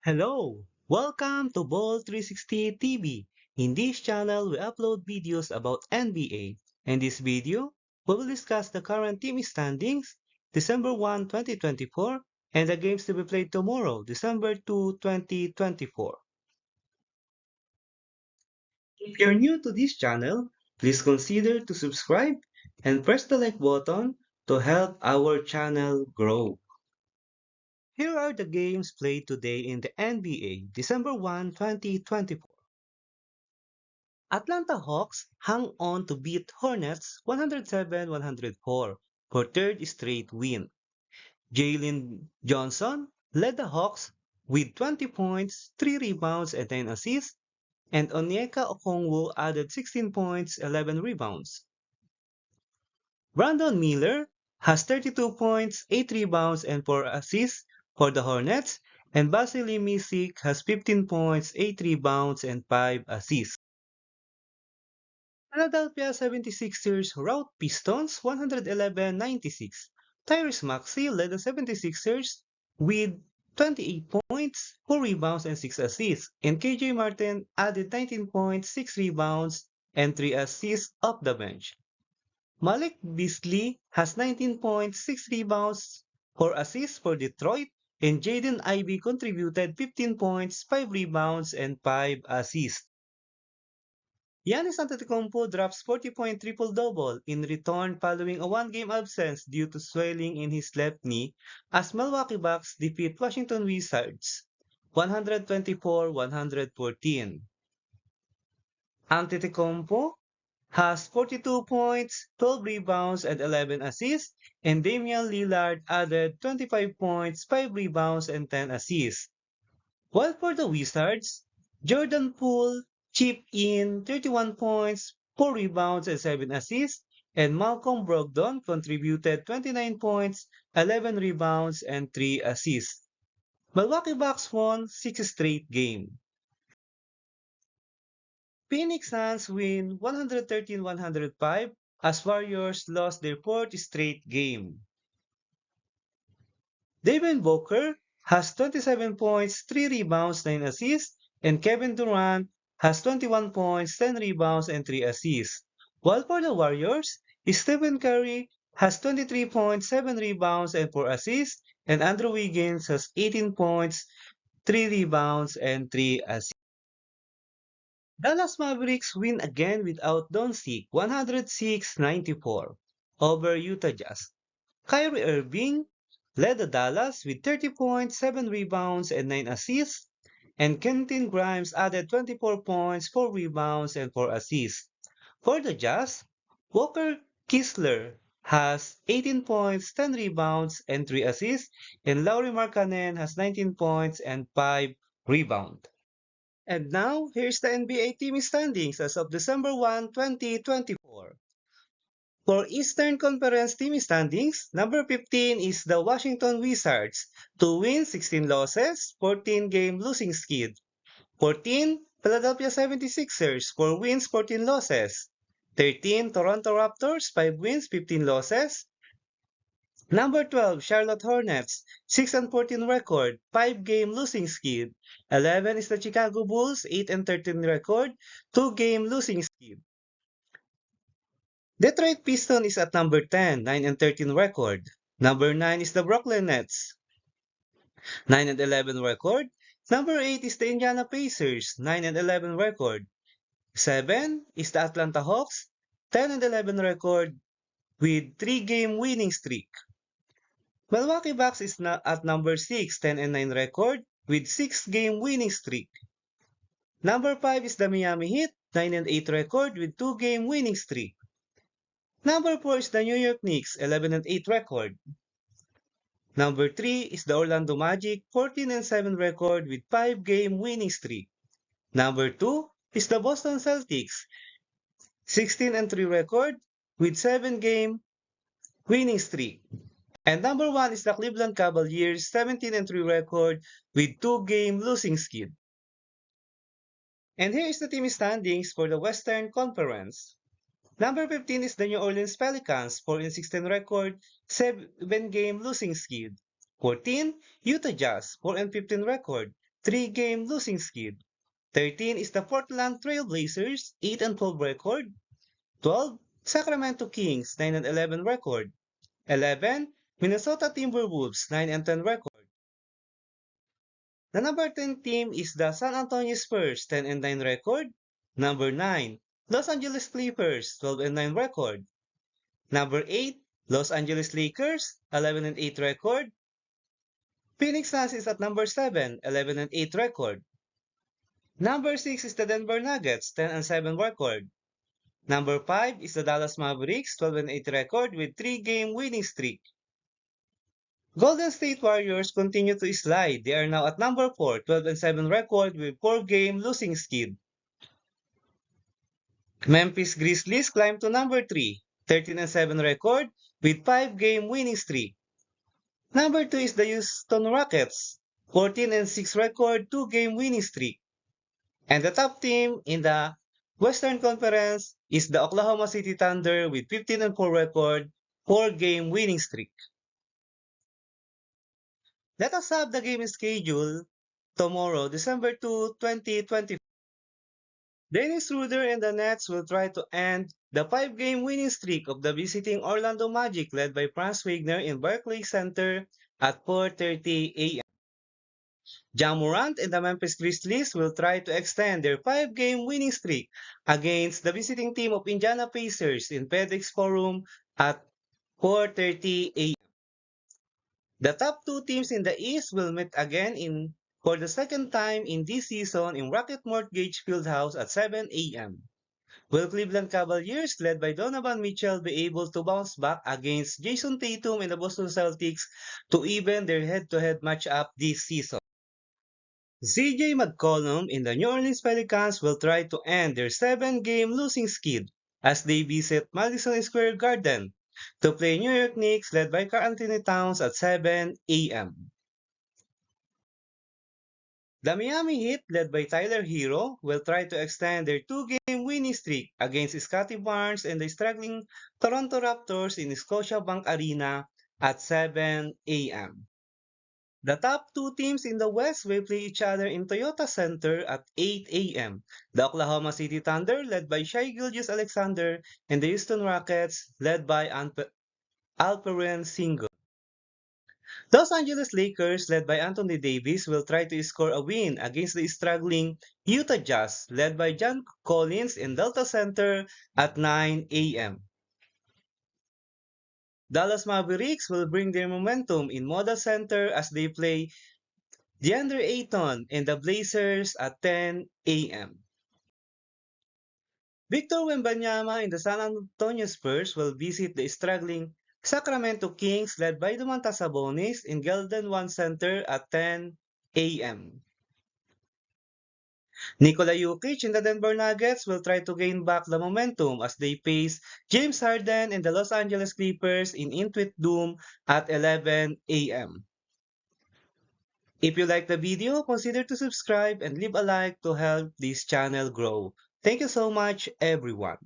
Hello! Welcome to Ball 360 TV. In this channel, we upload videos about NBA. In this video, we will discuss the current team standings, December 1, 2024, and the games to be played tomorrow, December 2, 2024. If you're new to this channel, please consider to subscribe and press the like button to help our channel grow. Here are the games played today in the NBA, December 1, 2024. Atlanta Hawks hung on to beat Hornets 107-104 for third straight win. Jalen Johnson led the Hawks with 20 points, 3 rebounds, and 10 assists, and Onyeka Okongwu added 16 points, 11 rebounds. Brandon Miller has 32 points, 8 rebounds, and 4 assists for the Hornets, and Vasily Misic has 15 points, 8 rebounds, and 5 assists. Philadelphia 76ers rout Pistons 111-96. Tyrese Maxey led the 76ers with 28 points, 4 rebounds, and 6 assists, and KJ Martin added 19 points, 6 rebounds, and 3 assists off the bench. Malik Beasley has 19 points, 6 rebounds, 4 assists for Detroit, and Jaden Ivey contributed 15 points, 5 rebounds, and 5 assists. Giannis Antetokounmpo drops 40-point triple-double in return following a one-game absence due to swelling in his left knee as Milwaukee Bucks defeat Washington Wizards 124-114. Antetokounmpo has 42 points, 12 rebounds, and 11 assists, and Damian Lillard added 25 points, 5 rebounds, and 10 assists. While for the Wizards, Jordan Poole chipped in 31 points, 4 rebounds, and 7 assists, and Malcolm Brogdon contributed 29 points, 11 rebounds, and 3 assists. Milwaukee Bucks won 6 straight games. Phoenix Suns win 113-105 as Warriors lost their fourth straight game. Devin Booker has 27 points, 3 rebounds, 9 assists, and Kevin Durant has 21 points, 10 rebounds, and 3 assists. While for the Warriors, Stephen Curry has 23 points, 7 rebounds, and 4 assists, and Andrew Wiggins has 18 points, 3 rebounds, and 3 assists. Dallas Mavericks win again without Doncic 106-94 over Utah Jazz. Kyrie Irving led the Dallas with 30 points, 7 rebounds, and 9 assists, and Quentin Grimes added 24 points, 4 rebounds, and 4 assists. For the Jazz, Walker Kessler has 18 points, 10 rebounds, and 3 assists, and Lauri Markkanen has 19 points and 5 rebounds. And now, here's the NBA team standings as of December 1, 2024. For Eastern Conference team standings, number 15 is the Washington Wizards, 2 wins, 16 losses, 14-game losing skid. 14, Philadelphia 76ers, 4 wins, 14 losses. 13, Toronto Raptors, 5 wins, 15 losses. Number 12, Charlotte Hornets, 6-14 record, 5-game losing skid. 11 is the Chicago Bulls, 8-13 record, 2-game losing skid. Detroit Pistons is at number 10, 9-13 record. Number 9 is the Brooklyn Nets, 9-11 record. Number 8 is the Indiana Pacers, 9-11 record. 7 is the Atlanta Hawks, 10-11 record with 3-game winning streak. Milwaukee Bucks is at number 6, 10-9 record with 6-game winning streak. Number 5 is the Miami Heat, 9-8 record with 2-game winning streak. Number 4 is the New York Knicks, 11-8 record. Number 3 is the Orlando Magic, 14-7 record with 5-game winning streak. Number 2 is the Boston Celtics, 16-3 record with 7-game winning streak. And number 1 is the Cleveland Cavaliers, 17-3 record with 2-game losing skid. And here is the team standings for the Western Conference. Number 15 is the New Orleans Pelicans, 4-16 record, 7-game losing skid. 14, Utah Jazz, 4-15 record, 3-game losing skid. 13 is the Portland Trail Blazers, 8-12 record. 12, Sacramento Kings, 9-11 record. 11, Minnesota Timberwolves, 9-10 record. The number 10 team is the San Antonio Spurs, 10-9 record. Number 9, Los Angeles Clippers, 12-9 record. Number 8, Los Angeles Lakers, 11-8 record. Phoenix Suns is at number 7, 11-8 record. Number 6 is the Denver Nuggets, 10-7 record. Number 5 is the Dallas Mavericks, 12-8 record with 3-game winning streak. Golden State Warriors continue to slide. They are now at number 4, 12-7 record with 4-game losing skid. Memphis Grizzlies climb to number 3, 13-7 record with 5-game winning streak. Number 2 is the Houston Rockets, 14-6 record, 2-game winning streak. And the top team in the Western Conference is the Oklahoma City Thunder with 15-4 record, 4-game winning streak. Let us have the game schedule tomorrow, December 2, 2024. Dennis Schroeder and the Nets will try to end the 5-game winning streak of the visiting Orlando Magic led by Franz Wagner in Barclays Center at 4:30 a.m. Ja Morant and the Memphis Grizzlies will try to extend their 5-game winning streak against the visiting team of Indiana Pacers in FedEx Forum at 4:30 a.m. The top 2 teams in the East will meet again for the second time in this season in Rocket Mortgage Fieldhouse at 7 a.m. Will Cleveland Cavaliers, led by Donovan Mitchell, be able to bounce back against Jason Tatum and the Boston Celtics to even their head-to-head matchup this season? CJ McCollum and the New Orleans Pelicans will try to end their 7-game losing skid as they visit Madison Square Garden to play New York Knicks led by Karl-Anthony Towns at 7 a.m. The Miami Heat, led by Tyler Hero, will try to extend their 2-game winning streak against Scottie Barnes and the struggling Toronto Raptors in Scotiabank Arena at 7 a.m. The top 2 teams in the West will play each other in Toyota Center at 8 a.m. The Oklahoma City Thunder, led by Shai Gilgeous-Alexander, and the Houston Rockets, led by Alperen Sengun. Los Angeles Lakers, led by Anthony Davis, will try to score a win against the struggling Utah Jazz, led by John Collins in Delta Center at 9 a.m. Dallas Mavericks will bring their momentum in Moda Center as they play DeAndre Ayton and the Blazers at 10 a.m. Victor Wembanyama and the San Antonio Spurs will visit the struggling Sacramento Kings led by Domantas Sabonis in Golden One Center at 10 a.m. Nikola Jokic and the Denver Nuggets will try to gain back the momentum as they face James Harden and the Los Angeles Clippers in Intuit Dome at 11 a.m. If you like the video, consider to subscribe and leave a like to help this channel grow. Thank you so much, everyone.